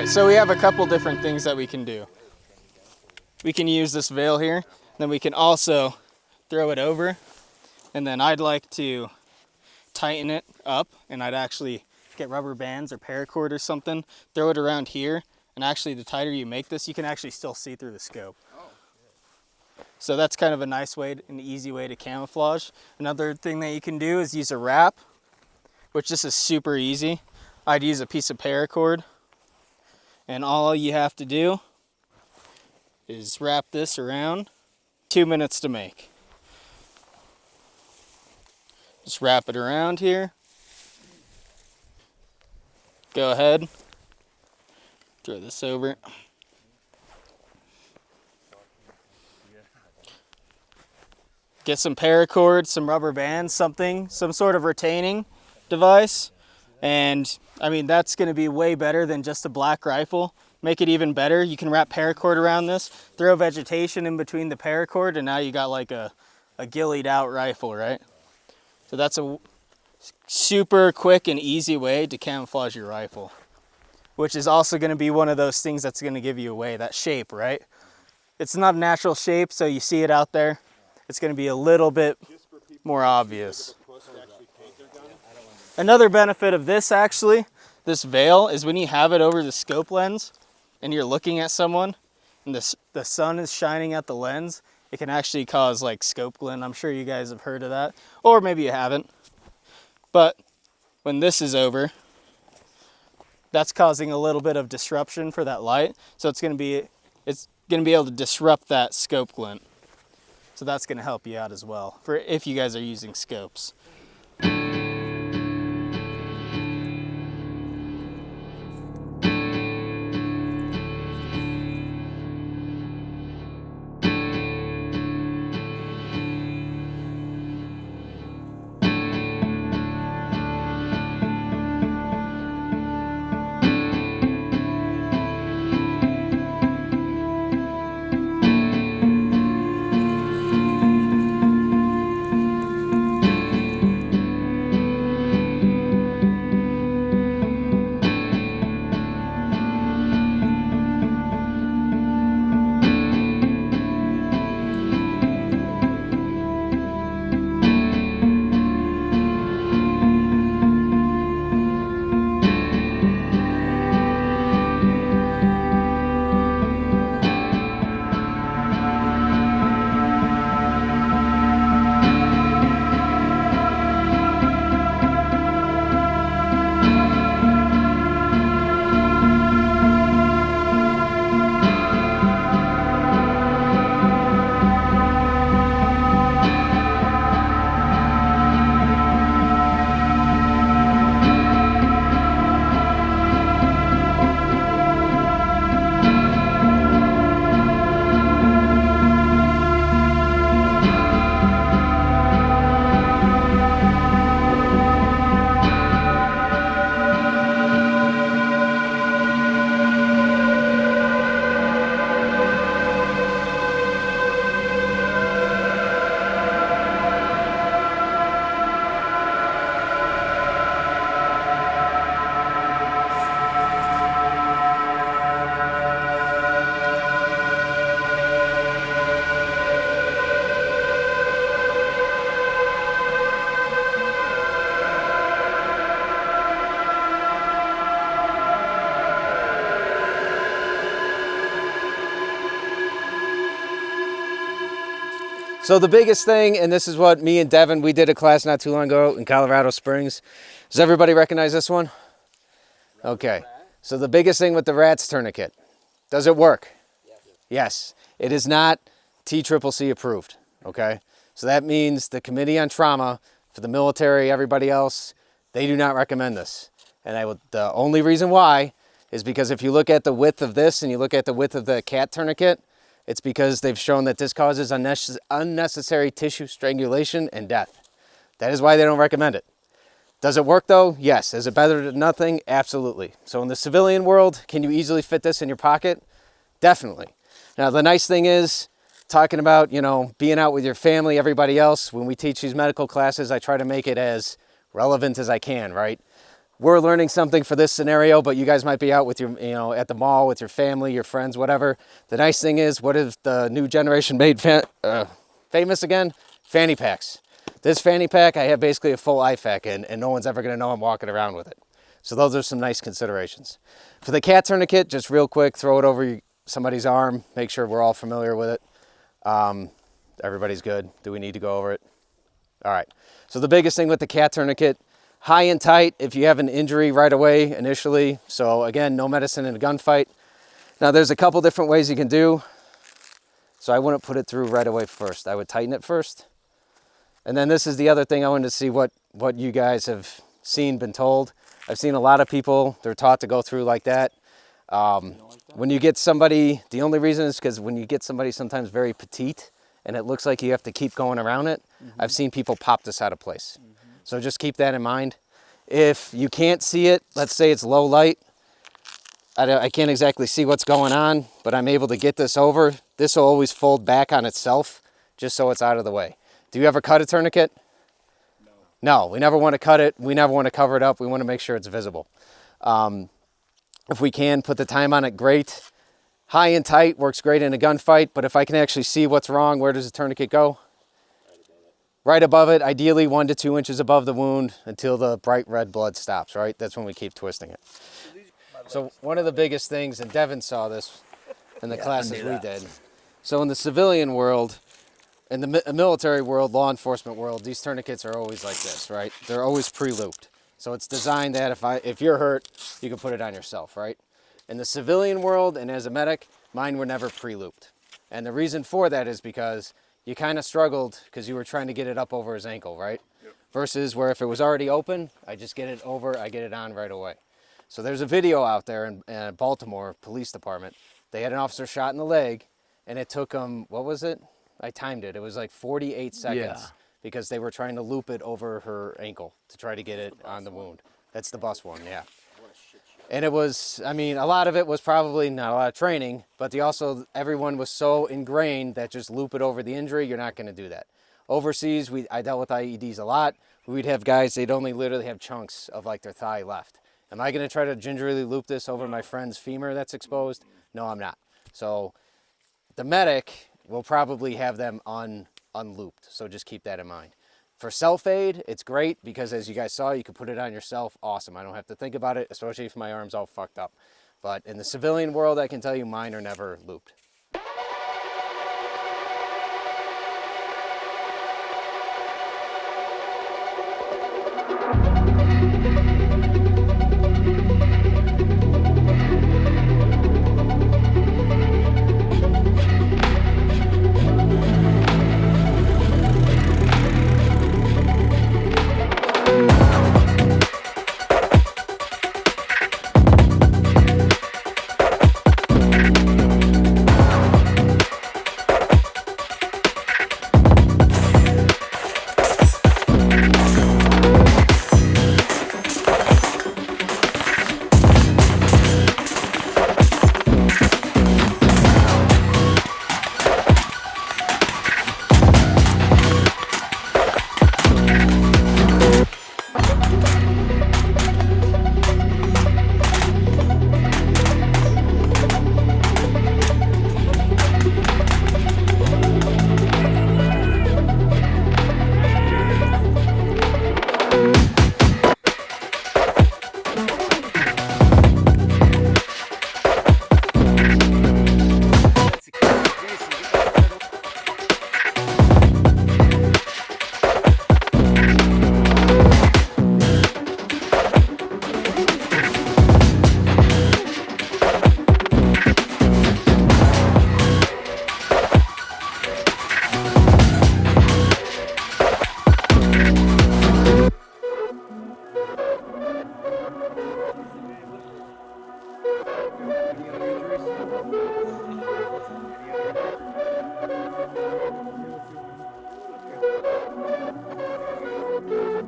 right, so we have a couple different things that we can do. We can use this veil here, then we can also throw it over, and then I'd like to tighten it up, and I'd actually get rubber bands or paracord or something, throw it around here, and actually the tighter you make this, you can actually still see through the scope. So that's kind of a nice way, an easy way to camouflage. Another thing that you can do is use a wrap, which this is super easy. I'd use a piece of paracord, and all you have to do is wrap this around. 2 minutes to make. Just wrap it around here. Go ahead, throw this over. Get some paracord, some rubber bands, something, some sort of retaining device. And I mean, that's gonna be way better than just a black rifle. Make it even better. You can wrap paracord around this, throw vegetation in between the paracord, and now you got like a ghillied out rifle, right? So that's a super quick and easy way to camouflage your rifle, which is also gonna be one of those things that's gonna give you away, that shape, right? It's not a natural shape, so you see it out there. It's gonna be a little bit more obvious. Another benefit of this actually, this veil, is when you have it over the scope lens and you're looking at someone and the sun is shining at the lens, it can actually cause like scope glint. I'm sure you guys have heard of that, or maybe you haven't. But when this is over, that's causing a little bit of disruption for that light. So it's gonna be able to disrupt that scope glint. So that's gonna help you out as well, for if you guys are using scopes. So the biggest thing, and this is what me and Devin, we did a class not too long ago in Colorado Springs. Does everybody recognize this one? Okay. So the biggest thing with the RATS tourniquet, does it work? Yes. It is not TCCC approved, okay? So that means the Committee on Trauma for the military, everybody else, they do not recommend this. And the only reason why is because if you look at the width of this and you look at the width of the CAT tourniquet, it's because they've shown that this causes unnecessary tissue strangulation and death. That is why they don't recommend it. Does it work though? Yes. Is it better than nothing? Absolutely. So in the civilian world, can you easily fit this in your pocket? Definitely. Now the nice thing is, talking about, you know, being out with your family, everybody else, when we teach these medical classes, I try to make it as relevant as I can, right? we're learning something for this scenario, but you guys might be out with your, at the mall with your family, your friends, whatever. The nice thing is, what is the new generation made famous again? Fanny packs. This fanny pack, I have basically a full IFAK in, and no one's ever gonna know I'm walking around with it. So those are some nice considerations. For the cat tourniquet, just real quick, throw it over somebody's arm, make sure we're all familiar with it. Everybody's good. Do we need to go over it? All right. So the biggest thing with the cat tourniquet, high and tight if you have an injury right away initially. So again, no medicine in a gunfight. Now there's a couple different ways you can do. So I wouldn't put it through right away first. I would tighten it first. And then this is the other thing I wanted to see what you guys have seen, been told. I've seen a lot of people, they're taught to go through like that. When you get somebody, the only reason is because when you get somebody sometimes very petite and it looks like you have to keep going around it, I've seen people pop this out of place. So just keep that in mind. If you can't see it, let's say it's low light, I can't exactly see what's going on, but I'm able to get this over. This will always fold back on itself just so it's out of the way. Do you ever cut a tourniquet? No, we never want to cut it. We never want to cover it up. We want to make sure it's visible. If we can put the time on it, great. High and tight works great in a gunfight, but if I can actually see what's wrong, where does the tourniquet go? Right above it, ideally 1 to 2 inches above the wound until the bright red blood stops, right? That's when we keep twisting it. So one of the biggest things, and Devin saw this in the classes we did. So in the civilian world, in the military world, law enforcement world, these tourniquets are always like this, right? They're always pre-looped. So it's designed that if you're hurt, you can put it on yourself, right? In the civilian world and as a medic, mine were never pre-looped. And the reason for that is because you kind of struggled because you were trying to get it up over his ankle, right? Yep. Versus where if it was already open, I just get it over, I get it on right away. So there's a video out there in Baltimore Police Department. They had an officer shot in the leg, and it took them, what was it? I timed it. It was like 48 seconds because they were trying to loop it over her ankle to try to get it on the wound. That's the bus one, yeah. And it was, I mean, a lot of it was probably not a lot of training, but everyone was so ingrained that just loop it over the injury, you're not going to do that. Overseas, I dealt with IEDs a lot. We'd have guys, they'd only literally have chunks of like their thigh left. Am I going to try to gingerly loop this over my friend's femur that's exposed? No, I'm not. So the medic will probably have them unlooped. So just keep that in mind. For self-aid, it's great because as you guys saw, you can put it on yourself. Awesome. I don't have to think about it, especially if my arm's all fucked up. But in the civilian world, I can tell you mine are never looped.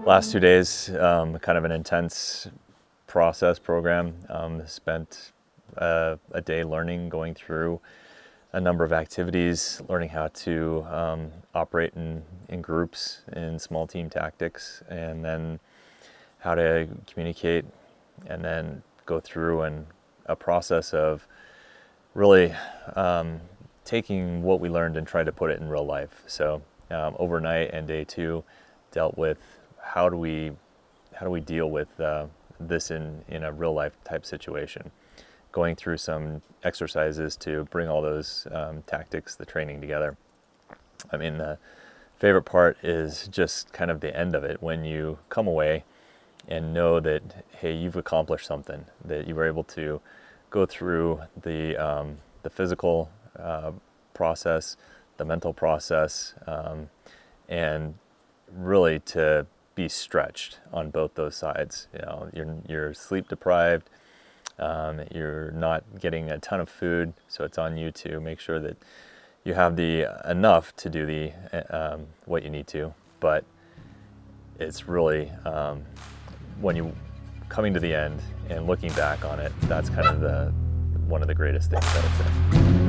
Last 2 days, kind of an intense program. Spent a day learning, going through a number of activities, learning how to operate in groups in small team tactics, and then how to communicate and then go through a process of really taking what we learned and trying to put it in real life. So overnight and day 2 dealt with how do we deal with this in a real life type situation, going through some exercises to bring all those tactics, the training together. I mean, the favorite part is just kind of the end of it, when you come away and know that, hey, you've accomplished something, that you were able to go through the physical process, the mental process, and really to be stretched on both those sides. You know, you're sleep deprived, you're not getting a ton of food, so it's on you to make sure that you have the enough to do the what you need to. But it's really when you coming to the end and looking back on it, that's kind of one of the greatest things, I would say.